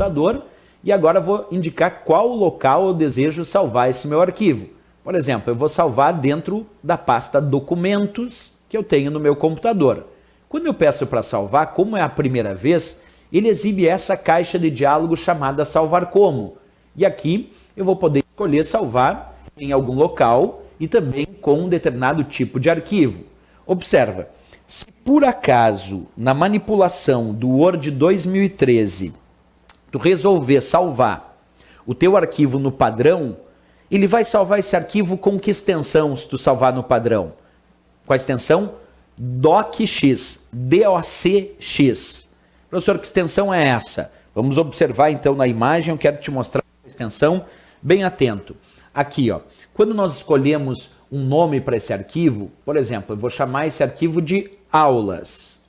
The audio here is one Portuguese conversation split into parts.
computador e agora vou indicar qual local eu desejo salvar esse meu arquivo. Por exemplo, eu vou salvar dentro da pasta documentos que eu tenho no meu computador. Quando eu peço para salvar, como é a primeira vez, ele exibe essa caixa de diálogo chamada salvar como. E aqui eu vou poder escolher salvar em algum local e também com um determinado tipo de arquivo. Observa, se por acaso na manipulação do Word 2013 tu resolver salvar o teu arquivo no padrão, ele vai salvar esse arquivo com que extensão se tu salvar no padrão? Com a extensão docx, D-O-C-X. Professor, que extensão é essa? Vamos observar então na imagem, eu quero te mostrar a extensão, bem atento. Aqui, ó, quando nós escolhemos um nome para esse arquivo, por exemplo, eu vou chamar esse arquivo de aulas.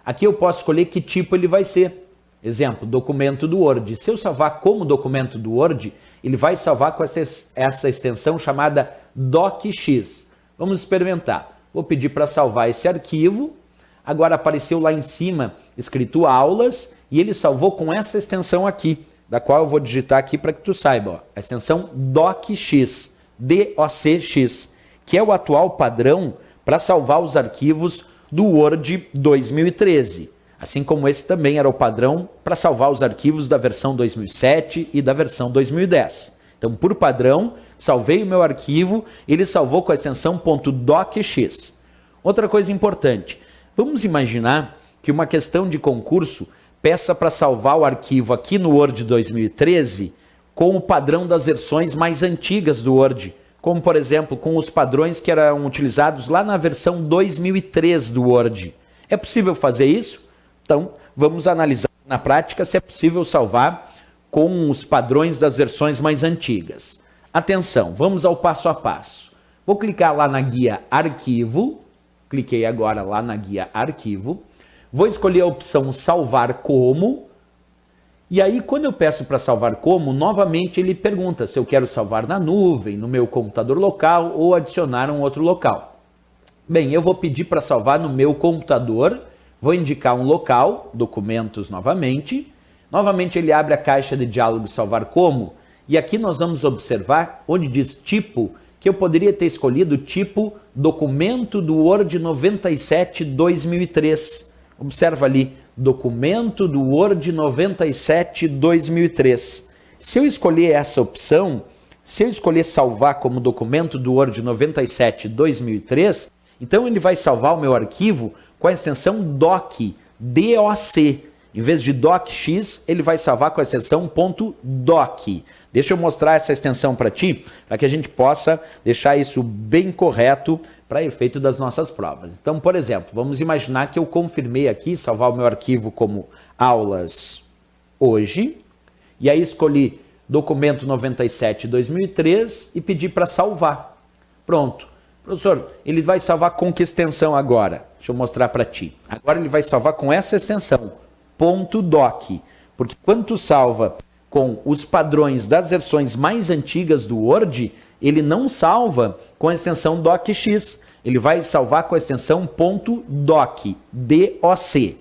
Aqui eu posso escolher que tipo ele vai ser. Exemplo, documento do Word. Se eu salvar como documento do Word, ele vai salvar com essa extensão chamada docx. Vamos experimentar. Vou pedir para salvar esse arquivo. Agora apareceu lá em cima escrito aulas e ele salvou com essa extensão aqui, da qual eu vou digitar aqui para que tu saiba. Ó, a extensão docx, D-O-C-X, que é o atual padrão para salvar os arquivos do Word 2013. Assim como esse também era o padrão para salvar os arquivos da versão 2007 e da versão 2010. Então, por padrão, salvei o meu arquivo, ele salvou com a extensão .docx. Outra coisa importante, vamos imaginar que uma questão de concurso peça para salvar o arquivo aqui no Word 2013 com o padrão das versões mais antigas do Word, como, por exemplo, com os padrões que eram utilizados lá na versão 2003 do Word. É possível fazer isso? Então, vamos analisar na prática se é possível salvar com os padrões das versões mais antigas. Atenção, vamos ao passo a passo. Vou clicar lá na guia Arquivo, cliquei agora lá na guia Arquivo, vou escolher a opção Salvar Como, e aí quando eu peço para salvar como, novamente ele pergunta se eu quero salvar na nuvem, no meu computador local ou adicionar um outro local. Bem, eu vou pedir para salvar no meu computador. Vou indicar um local, documentos novamente. Novamente ele abre a caixa de diálogo salvar como. E aqui nós vamos observar, onde diz tipo, que eu poderia ter escolhido o tipo documento do Word 97 2003. Observa ali, documento do Word 97 2003. Se eu escolher essa opção, se eu escolher salvar como documento do Word 97 2003, então ele vai salvar o meu arquivo com a extensão doc, D-O-C. Em vez de docx, ele vai salvar com a extensão .doc. Deixa eu mostrar essa extensão para ti, para que a gente possa deixar isso bem correto para efeito das nossas provas. Então, por exemplo, vamos imaginar que eu confirmei aqui, salvar o meu arquivo como aulas hoje, e aí escolhi documento 97/2003 e pedi para salvar. Pronto. Professor, ele vai salvar com que extensão agora? Deixa eu mostrar para ti. Agora ele vai salvar com essa extensão, .doc, porque quando tu salva com os padrões das versões mais antigas do Word, ele não salva com a extensão docx, ele vai salvar com a extensão .doc, D-O-C.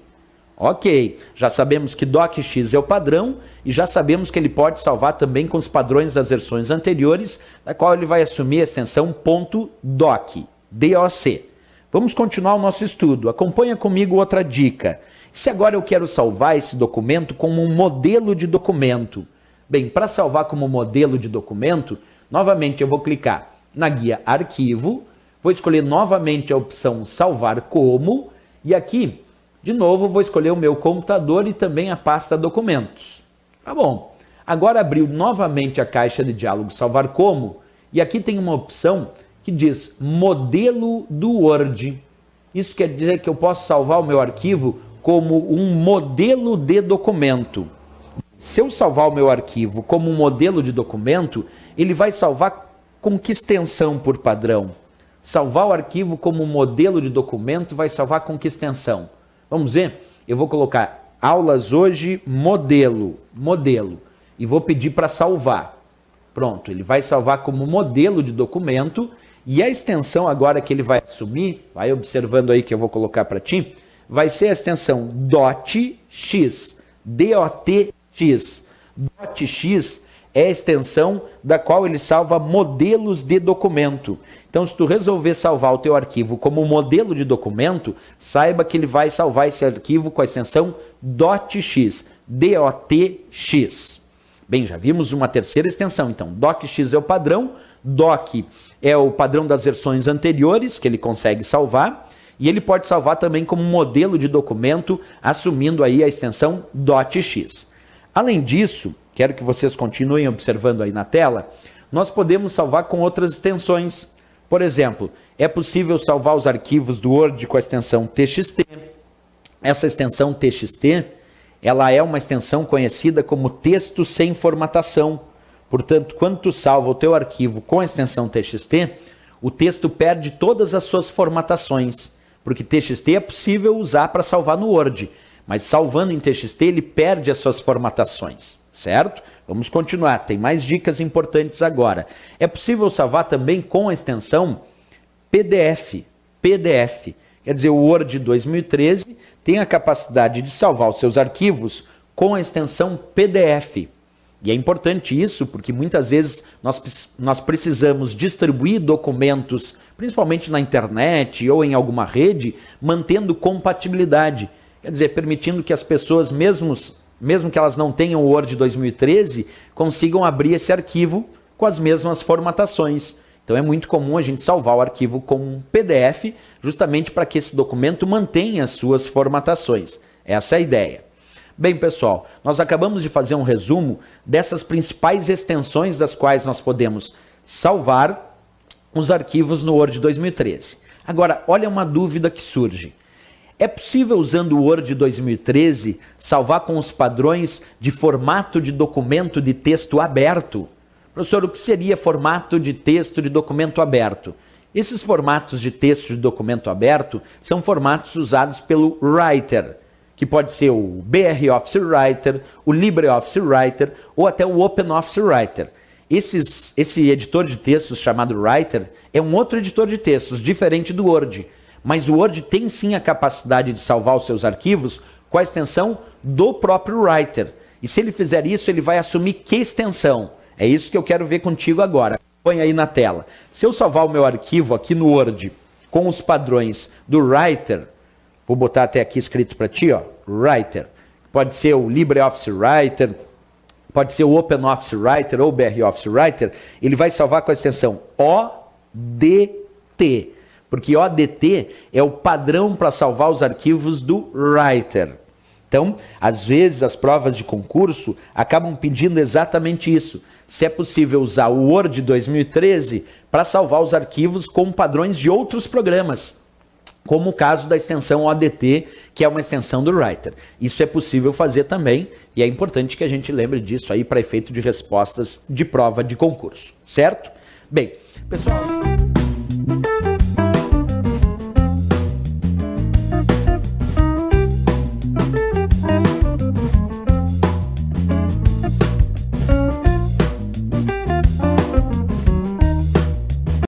Ok, já sabemos que docx é o padrão e já sabemos que ele pode salvar também com os padrões das versões anteriores, da qual ele vai assumir a extensão .doc, D-O-C. Vamos continuar o nosso estudo. Acompanha comigo outra dica. Se agora eu quero salvar esse documento como um modelo de documento. Bem, para salvar como modelo de documento, novamente eu vou clicar na guia Arquivo, vou escolher novamente a opção Salvar Como, e aqui, de novo, vou escolher o meu computador e também a pasta Documentos. Tá bom. Agora abriu novamente a caixa de diálogo Salvar Como, e aqui tem uma opção que diz Modelo do Word. Isso quer dizer que eu posso salvar o meu arquivo como um modelo de documento. Se eu salvar o meu arquivo como um modelo de documento, ele vai salvar com que extensão por padrão? Salvar o arquivo como um modelo de documento vai salvar com que extensão? Vamos ver? Eu vou colocar aulas hoje, modelo, e vou pedir para salvar. Pronto, ele vai salvar como modelo de documento, e a extensão agora que ele vai assumir, vai observando aí que eu vou colocar para ti, vai ser a extensão .x, D-O-T-X. .x. .x é a extensão da qual ele salva modelos de documento. Então, se tu resolver salvar o teu arquivo como modelo de documento, saiba que ele vai salvar esse arquivo com a extensão .x, DOTX. Bem, já vimos uma terceira extensão, então, docx é o padrão, doc é o padrão das versões anteriores que ele consegue salvar, e ele pode salvar também como modelo de documento, assumindo aí a extensão .x. Além disso, quero que vocês continuem observando aí na tela, nós podemos salvar com outras extensões. Por exemplo, é possível salvar os arquivos do Word com a extensão TXT. Essa extensão TXT, ela é uma extensão conhecida como texto sem formatação. Portanto, quando tu salva o teu arquivo com a extensão TXT, o texto perde todas as suas formatações, porque TXT é possível usar para salvar no Word, mas salvando em TXT ele perde as suas formatações, certo? Vamos continuar, tem mais dicas importantes agora. É possível salvar também com a extensão PDF. PDF, quer dizer, o Word 2013 tem a capacidade de salvar os seus arquivos com a extensão PDF. E é importante isso porque muitas vezes nós precisamos distribuir documentos, principalmente na internet ou em alguma rede, mantendo compatibilidade. Quer dizer, permitindo que as pessoas, mesmo que elas não tenham o Word 2013, consigam abrir esse arquivo com as mesmas formatações. Então é muito comum a gente salvar o arquivo com PDF, justamente para que esse documento mantenha as suas formatações. Essa é a ideia. Bem, pessoal, nós acabamos de fazer um resumo dessas principais extensões das quais nós podemos salvar os arquivos no Word 2013. Agora, olha uma dúvida que surge. É possível, usando o Word 2013, salvar com os padrões de formato de documento de texto aberto? Professor, o que seria formato de texto de documento aberto? Esses formatos de texto de documento aberto são formatos usados pelo Writer, que pode ser o BR Office Writer, o LibreOffice Writer ou até o OpenOffice Writer. Esse editor de textos chamado Writer é um outro editor de textos, diferente do Word. Mas o Word tem sim a capacidade de salvar os seus arquivos com a extensão do próprio Writer. E se ele fizer isso, ele vai assumir que extensão? É isso que eu quero ver contigo agora. Põe aí na tela. Se eu salvar o meu arquivo aqui no Word com os padrões do Writer, vou botar até aqui escrito para ti, ó, Writer. Pode ser o LibreOffice Writer, pode ser o OpenOffice Writer ou o BROffice Writer. Ele vai salvar com a extensão ODT. Porque ODT é o padrão para salvar os arquivos do Writer. Então, às vezes, as provas de concurso acabam pedindo exatamente isso. Se é possível usar o Word 2013 para salvar os arquivos com padrões de outros programas, como o caso da extensão ODT, que é uma extensão do Writer. Isso é possível fazer também, e é importante que a gente lembre disso aí para efeito de respostas de prova de concurso, certo? Bem, pessoal...